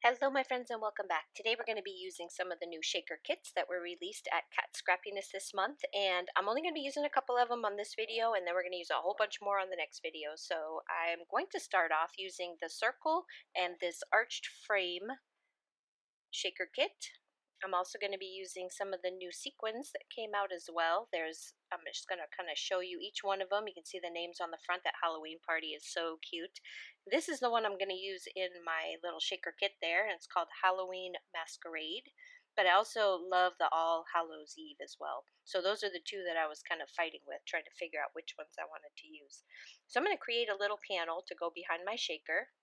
Hello my friends and welcome back. Today we're going to be using some of the new shaker kits that were released at Kat Scrappiness this month, and I'm only going to be using a couple of them on this video, and then we're going to use a whole bunch more on the next video. So I'm going to start off using the circle and this arched frame shaker kit. I'm also going to be using some of the new sequins that came out as well. I'm just going to kind of show you each one of them. You can see the names on the front. That Halloween party is so cute. This is the one I'm going to use in my little shaker kit there, and it's called Halloween Masquerade. But I also love the All Hallows Eve as well. So those are the two that I was kind of fighting with, trying to figure out which ones I wanted to use. So I'm going to create a little panel to go behind my shaker.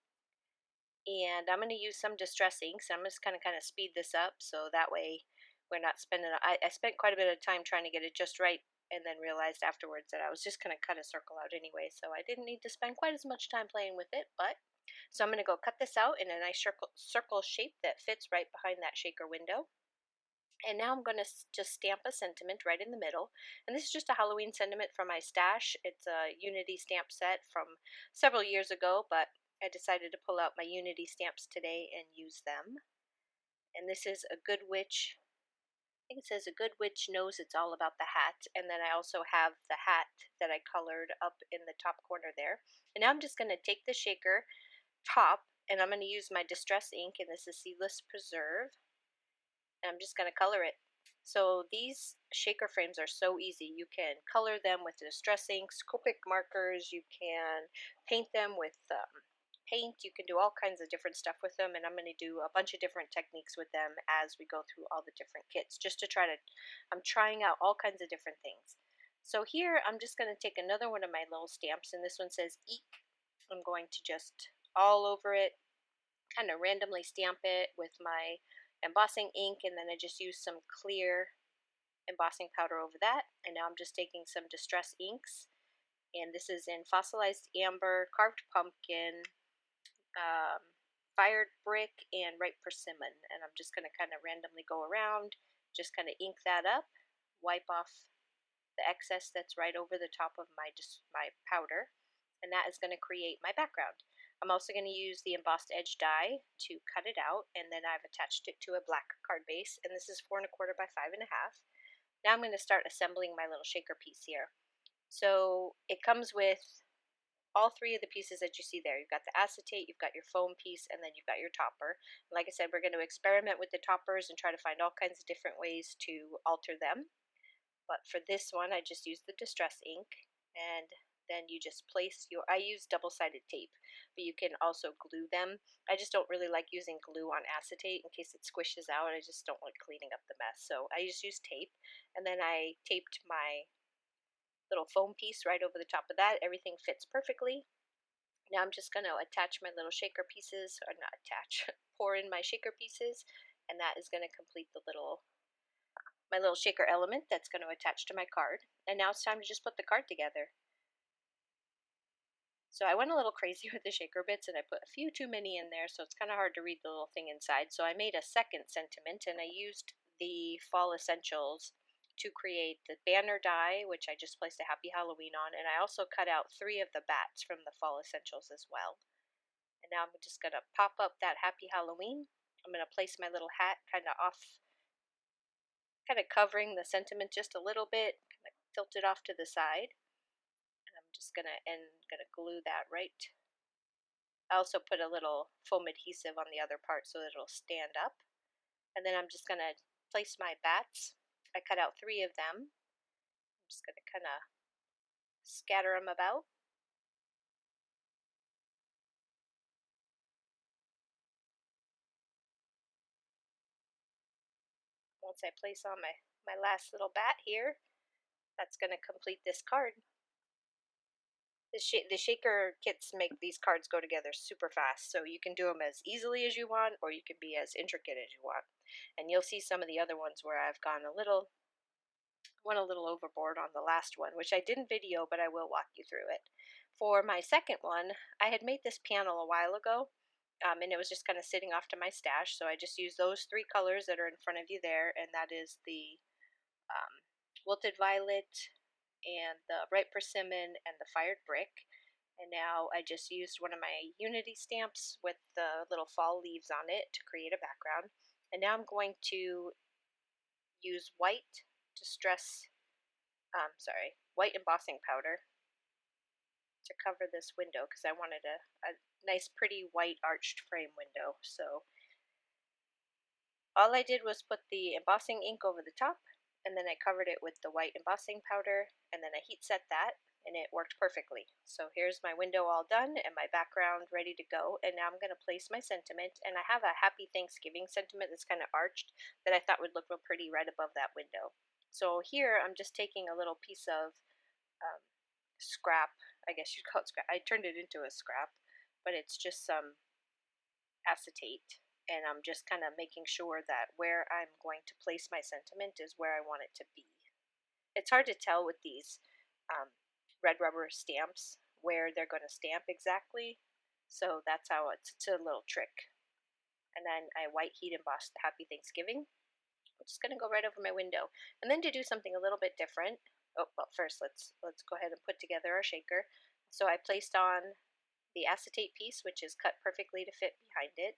And I'm going to use some distress ink, so I'm just kind of speed this up so that way we're not spending. I spent quite a bit of time trying to get it just right, and then realized afterwards that I was just going to cut a circle out anyway, so I didn't need to spend quite as much time playing with it. But so I'm going to go cut this out in a nice circle shape that fits right behind that shaker window. And now I'm going to just stamp a sentiment right in the middle. And this is just a Halloween sentiment from my stash. It's a Unity stamp set from several years ago, but I decided to pull out my Unity stamps today and use them. And this is a good witch. I think it says a good witch knows it's all about the hat. And then I also have the hat that I colored up in the top corner there. And now I'm just going to take the shaker top and I'm going to use my distress ink, and this is Seedless Preserve. And I'm just going to color it. So these shaker frames are so easy. You can color them with distress inks, Copic markers, you can paint them with paint, you can do all kinds of different stuff with them, and I'm going to do a bunch of different techniques with them as we go through all the different kits, just to I'm trying out all kinds of different things. So here I'm just going to take another one of my little stamps, and this one says Eek. I'm going to just all over it, kind of randomly stamp it with my embossing ink, and then I just use some clear embossing powder over that. And now I'm just taking some distress inks, and this is in Fossilized Amber, Carved Pumpkin, Fired Brick, and Ripe Persimmon. And I'm just going to kind of randomly go around, just kind of ink that up, wipe off the excess that's right over the top of my powder, and that is going to create my background. I'm also going to use the embossed edge die to cut it out, and then I've attached it to a black card base, and this is 4¼ by 5½. Now I'm going to start assembling my little shaker piece here. So it comes with all three of the pieces that you see there. You've got the acetate, you've got your foam piece, and then you've got your topper. Like I said, we're going to experiment with the toppers and try to find all kinds of different ways to alter them. But for this one, I just used the distress ink, and then you just place I use double-sided tape, but you can also glue them. I just don't really like using glue on acetate in case it squishes out. I just don't like cleaning up the mess. So I just use tape, and then I taped my little foam piece right over the top of that. Everything fits perfectly. Now I'm just going to attach my little shaker pieces, or not attach, pour in my shaker pieces, and that is going to complete my little shaker element that's going to attach to my card. And now it's time to just put the card together. So I went a little crazy with the shaker bits, and I put a few too many in there, so it's kind of hard to read the little thing inside. So I made a second sentiment, and I used the Fall Essentials to create the banner die, which I just placed a Happy Halloween on, and I also cut out 3 of the bats from the Fall Essentials as well. And now I'm just going to pop up that Happy Halloween. I'm going to place my little hat kind of off, kind of covering the sentiment just a little bit, kind of tilt it off to the side. And I'm just gonna glue that right. I also put a little foam adhesive on the other part so that it'll stand up. And then I'm just gonna place my bats. I cut out 3 of them. I'm just gonna kind of scatter them about. Once I place on my last little bat here, that's gonna complete this card. The shaker kits make these cards go together super fast, so you can do them as easily as you want, or you can be as intricate as you want. And you'll see some of the other ones where I've went a little overboard on the last one, which I didn't video, but I will walk you through it. For my second one, I had made this panel a while ago, and it was just kind of sitting off to my stash, so I just used those 3 colors that are in front of you there, and that is the Wilted Violet, and the Bright Persimmon, and the Fired Brick. And now I just used one of my Unity stamps with the little fall leaves on it to create a background. And now I'm going to use white distress, white embossing powder to cover this window because I wanted a nice pretty white arched frame window. So all I did was put the embossing ink over the top, and then I covered it with the white embossing powder, and then I heat set that, and it worked perfectly. So here's my window all done and my background ready to go, and now I'm going to place my sentiment, and I have a Happy Thanksgiving sentiment that's kind of arched that I thought would look real pretty right above that window. So here I'm just taking a little piece of um, scrap, I guess you'd call it scrap. I turned it into a scrap, but it's just some acetate, and I'm just kind of making sure that where I'm going to place my sentiment is where I want it to be. It's hard to tell with these um, red rubber stamps where they're going to stamp exactly, so that's how it's a little trick. And then I white heat embossed the Happy Thanksgiving, which is going to go right over my window. And then to do something a little bit different, oh well, first let's go ahead and put together our shaker. So I placed on the acetate piece, which is cut perfectly to fit behind it.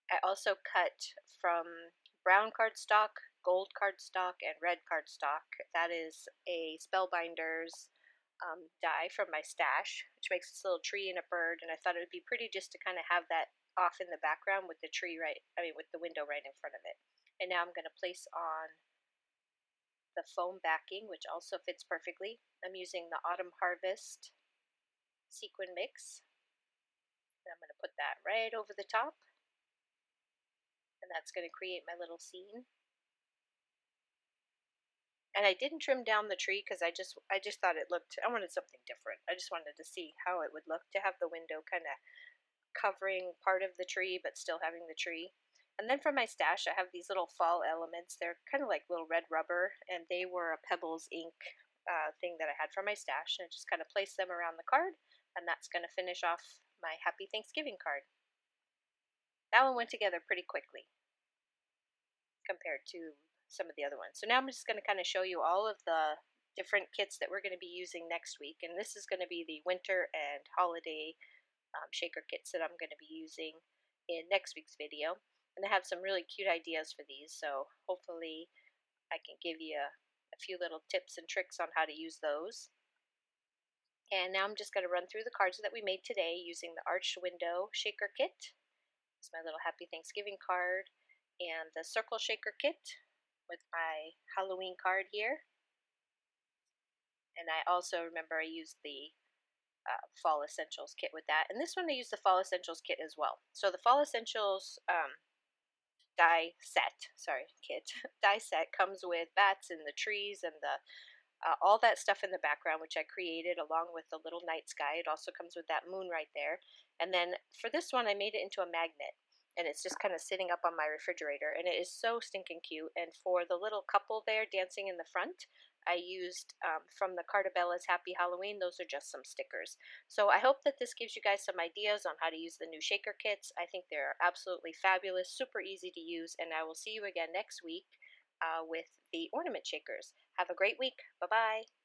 I also cut from brown cardstock, gold cardstock, and red cardstock. That is a Spellbinders die from my stash, which makes this little tree and a bird, and I thought it would be pretty just to kind of have that off in the background with the tree with the window right in front of it. And now I'm going to place on the foam backing, which also fits perfectly. I'm using the Autumn Harvest sequin mix. And I'm going to put that right over the top, and that's going to create my little scene. And I didn't trim down the tree because I just thought it looked, I wanted something different. I just wanted to see how it would look to have the window kind of covering part of the tree but still having the tree. And then for my stash, I have these little fall elements. They're kind of like little red rubber, and they were a Pebbles ink thing that I had from my stash, and I just kind of placed them around the card, and that's going to finish off my Happy Thanksgiving card. That one went together pretty quickly compared to some of the other ones. So now I'm just going to kind of show you all of the different kits that we're going to be using next week, and this is going to be the winter and holiday shaker kits that I'm going to be using in next week's video. And I have some really cute ideas for these, so hopefully I can give you a few little tips and tricks on how to use those. And now I'm just going to run through the cards that we made today using the Arched Window Shaker Kit. It's my little Happy Thanksgiving card, and the Circle Shaker Kit with my Halloween card here. And I also remember I used the Fall Essentials kit with that. And this one I used the Fall Essentials kit as well. So the Fall Essentials kit die set comes with bats and the trees and the all that stuff in the background, which I created along with the little night sky. It also comes with that moon right there. And then for this one, I made it into a magnet, and it's just kind of sitting up on my refrigerator, and it is so stinking cute. And for the little couple there dancing in the front, I used from the Cartabellas Happy Halloween. Those are just some stickers. So I hope that this gives you guys some ideas on how to use the new shaker kits. I think they're absolutely fabulous, super easy to use, and I will see you again next week with the ornament shakers. Have a great week. Bye-bye.